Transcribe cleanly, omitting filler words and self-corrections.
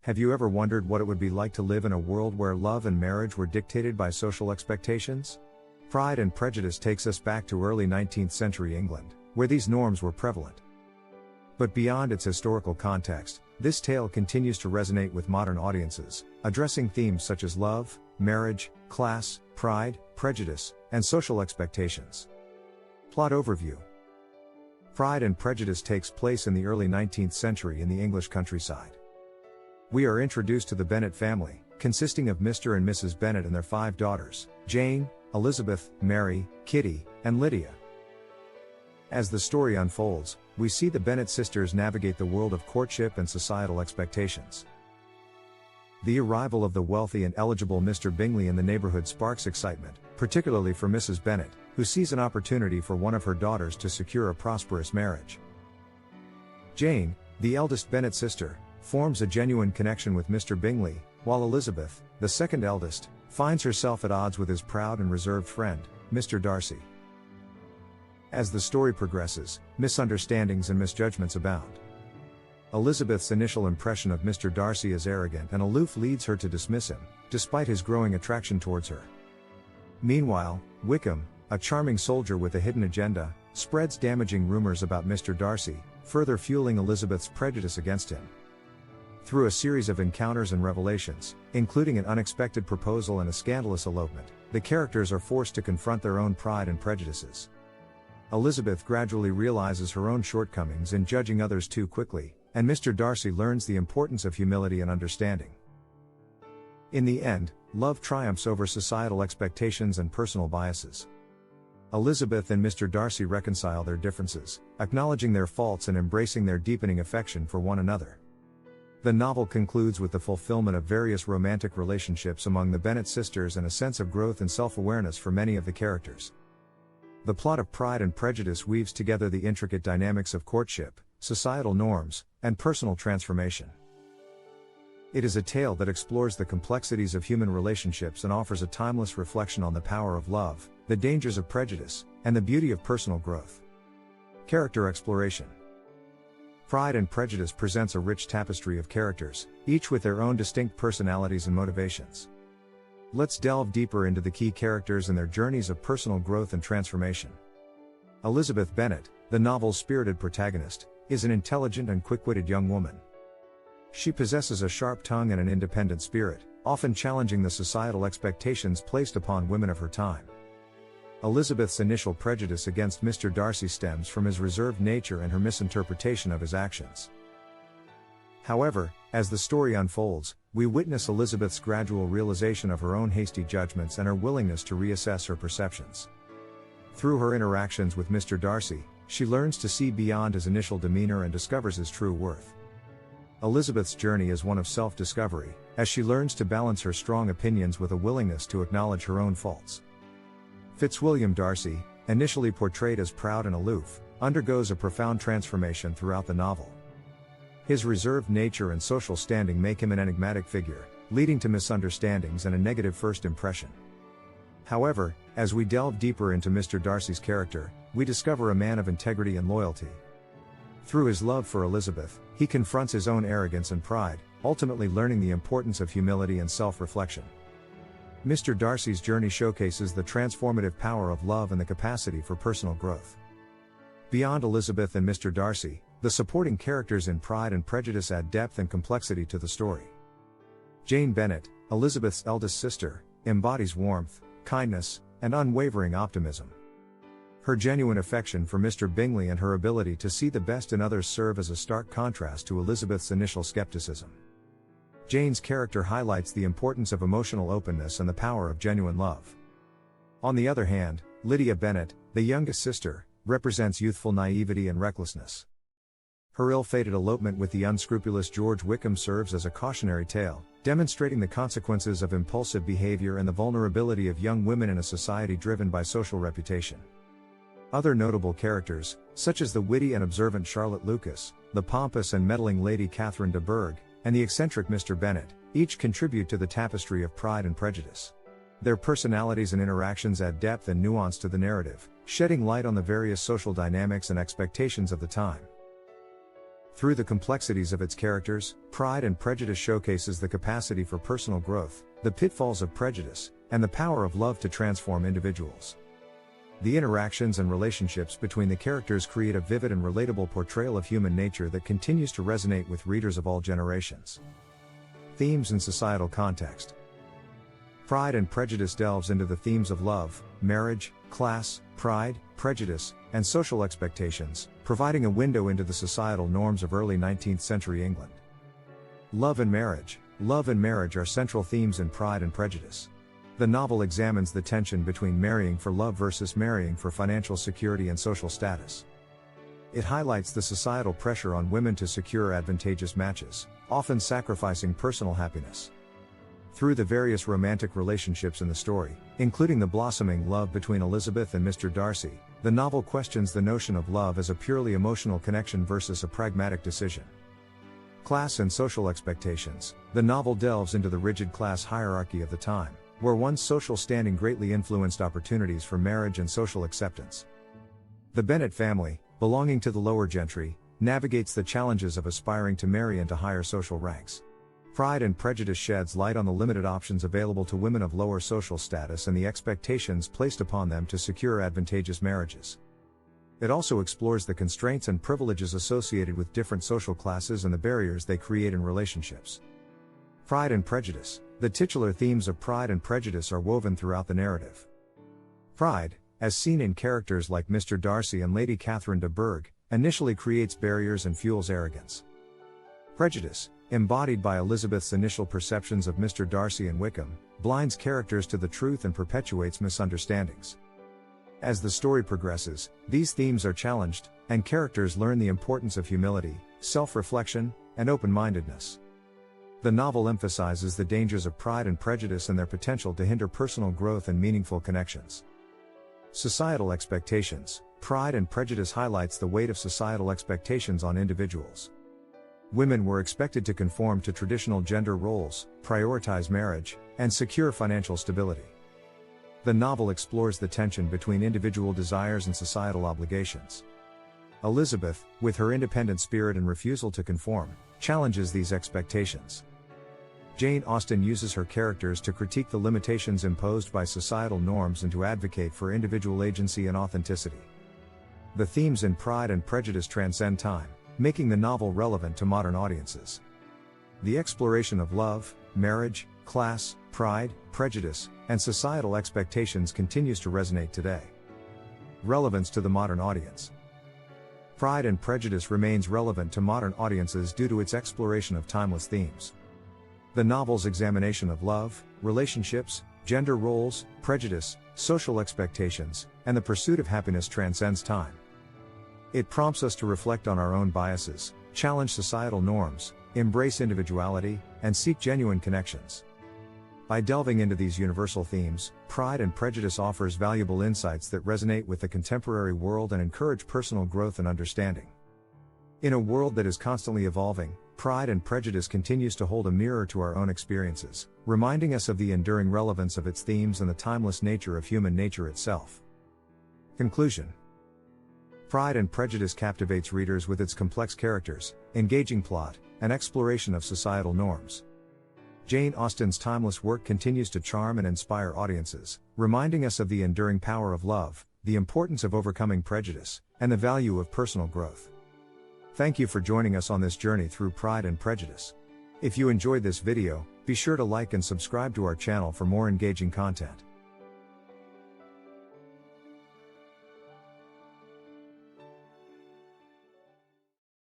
Have you ever wondered what it would be like to live in a world where love and marriage were dictated by social expectations? Pride and Prejudice takes us back to early 19th century England, where these norms were prevalent. But beyond its historical context, this tale continues to resonate with modern audiences, addressing themes such as love, marriage, class, pride, prejudice, and social expectations. Plot overview. Pride and Prejudice takes place in the early 19th century in the English countryside. We are introduced to the Bennet family, consisting of Mr. and Mrs. Bennet and their 5 daughters, Jane, Elizabeth, Mary, Kitty, and Lydia. As the story unfolds, we see the Bennet sisters navigate the world of courtship and societal expectations. The arrival of the wealthy and eligible Mr. Bingley in the neighborhood sparks excitement, particularly for Mrs. Bennet, who sees an opportunity for one of her daughters to secure a prosperous marriage. Jane, the eldest Bennet sister, forms a genuine connection with Mr. Bingley, while Elizabeth, the second eldest, finds herself at odds with his proud and reserved friend, Mr. Darcy. As the story progresses, misunderstandings and misjudgments abound. Elizabeth's initial impression of Mr. Darcy as arrogant and aloof leads her to dismiss him, despite his growing attraction towards her. Meanwhile, Wickham, a charming soldier with a hidden agenda, spreads damaging rumors about Mr. Darcy, further fueling Elizabeth's prejudice against him. Through a series of encounters and revelations, including an unexpected proposal and a scandalous elopement, the characters are forced to confront their own pride and prejudices. Elizabeth gradually realizes her own shortcomings in judging others too quickly, and Mr. Darcy learns the importance of humility and understanding. In the end, love triumphs over societal expectations and personal biases. Elizabeth and Mr. Darcy reconcile their differences, acknowledging their faults and embracing their deepening affection for one another. The novel concludes with the fulfillment of various romantic relationships among the Bennet sisters and a sense of growth and self-awareness for many of the characters. The plot of Pride and Prejudice weaves together the intricate dynamics of courtship, societal norms, and personal transformation. It is a tale that explores the complexities of human relationships and offers a timeless reflection on the power of love, the dangers of prejudice, and the beauty of personal growth. Character exploration. Pride and Prejudice presents a rich tapestry of characters, each with their own distinct personalities and motivations. Let's delve deeper into the key characters and their journeys of personal growth and transformation. Elizabeth Bennet, the novel's spirited protagonist, is an intelligent and quick-witted young woman. She possesses a sharp tongue and an independent spirit, often challenging the societal expectations placed upon women of her time. Elizabeth's initial prejudice against Mr. Darcy stems from his reserved nature and her misinterpretation of his actions. However, as the story unfolds, we witness Elizabeth's gradual realization of her own hasty judgments and her willingness to reassess her perceptions. Through her interactions with Mr. Darcy, she learns to see beyond his initial demeanor and discovers his true worth. Elizabeth's journey is one of self-discovery, as she learns to balance her strong opinions with a willingness to acknowledge her own faults. Fitzwilliam Darcy, initially portrayed as proud and aloof, undergoes a profound transformation throughout the novel. His reserved nature and social standing make him an enigmatic figure, leading to misunderstandings and a negative first impression. However, as we delve deeper into Mr. Darcy's character, we discover a man of integrity and loyalty. Through his love for Elizabeth, he confronts his own arrogance and pride, ultimately learning the importance of humility and self-reflection. Mr. Darcy's journey showcases the transformative power of love and the capacity for personal growth. Beyond Elizabeth and Mr. Darcy, the supporting characters in Pride and Prejudice add depth and complexity to the story. Jane Bennet, Elizabeth's eldest sister, embodies warmth, kindness, and unwavering optimism. Her genuine affection for Mr. Bingley and her ability to see the best in others serve as a stark contrast to Elizabeth's initial skepticism. Jane's character highlights the importance of emotional openness and the power of genuine love. On the other hand, Lydia Bennet, the youngest sister, represents youthful naivety and recklessness. Her ill-fated elopement with the unscrupulous George Wickham serves as a cautionary tale, demonstrating the consequences of impulsive behavior and the vulnerability of young women in a society driven by social reputation. Other notable characters, such as the witty and observant Charlotte Lucas, the pompous and meddling Lady Catherine de Bourgh, and the eccentric Mr. Bennet, each contribute to the tapestry of Pride and Prejudice. Their personalities and interactions add depth and nuance to the narrative, shedding light on the various social dynamics and expectations of the time. Through the complexities of its characters, Pride and Prejudice showcases the capacity for personal growth, the pitfalls of prejudice, and the power of love to transform individuals. The interactions and relationships between the characters create a vivid and relatable portrayal of human nature that continues to resonate with readers of all generations. Themes and societal context. Pride and Prejudice delves into the themes of love, marriage, class, pride, prejudice, and social expectations, providing a window into the societal norms of early 19th century England. Love and marriage. Love and marriage are central themes in Pride and Prejudice. The novel examines the tension between marrying for love versus marrying for financial security and social status. It highlights the societal pressure on women to secure advantageous matches, often sacrificing personal happiness. Through the various romantic relationships in the story, including the blossoming love between Elizabeth and Mr. Darcy, the novel questions the notion of love as a purely emotional connection versus a pragmatic decision. Class and social expectations. The novel delves into the rigid class hierarchy of the time, where one's social standing greatly influenced opportunities for marriage and social acceptance. The Bennet family, belonging to the lower gentry, navigates the challenges of aspiring to marry into higher social ranks. Pride and Prejudice sheds light on the limited options available to women of lower social status and the expectations placed upon them to secure advantageous marriages. It also explores the constraints and privileges associated with different social classes and the barriers they create in relationships. Pride and Prejudice. The titular themes of Pride and Prejudice are woven throughout the narrative. Pride, as seen in characters like Mr. Darcy and Lady Catherine de Bourgh, initially creates barriers and fuels arrogance. Prejudice, embodied by Elizabeth's initial perceptions of Mr. Darcy and Wickham, blinds characters to the truth and perpetuates misunderstandings. As the story progresses, these themes are challenged, and characters learn the importance of humility, self-reflection, and open-mindedness. The novel emphasizes the dangers of Pride and Prejudice and their potential to hinder personal growth and meaningful connections. Societal expectations. Pride and Prejudice highlights the weight of societal expectations on individuals. Women were expected to conform to traditional gender roles, prioritize marriage, and secure financial stability. The novel explores the tension between individual desires and societal obligations. Elizabeth, with her independent spirit and refusal to conform, challenges these expectations. Jane Austen uses her characters to critique the limitations imposed by societal norms and to advocate for individual agency and authenticity. The themes in Pride and Prejudice transcend time, making the novel relevant to modern audiences. The exploration of love, marriage, class, pride, prejudice, and societal expectations continues to resonate today. Relevance to the modern audience. Pride and Prejudice remains relevant to modern audiences due to its exploration of timeless themes. The novel's examination of love, relationships, gender roles, prejudice, social expectations, and the pursuit of happiness transcends time. It prompts us to reflect on our own biases, challenge societal norms, embrace individuality, and seek genuine connections. By delving into these universal themes, Pride and Prejudice offers valuable insights that resonate with the contemporary world and encourage personal growth and understanding. In a world that is constantly evolving, Pride and Prejudice continues to hold a mirror to our own experiences, reminding us of the enduring relevance of its themes and the timeless nature of human nature itself. Conclusion. Pride and Prejudice captivates readers with its complex characters, engaging plot, and exploration of societal norms. Jane Austen's timeless work continues to charm and inspire audiences, reminding us of the enduring power of love, the importance of overcoming prejudice, and the value of personal growth. Thank you for joining us on this journey through Pride and Prejudice. If you enjoyed this video, be sure to like and subscribe to our channel for more engaging content.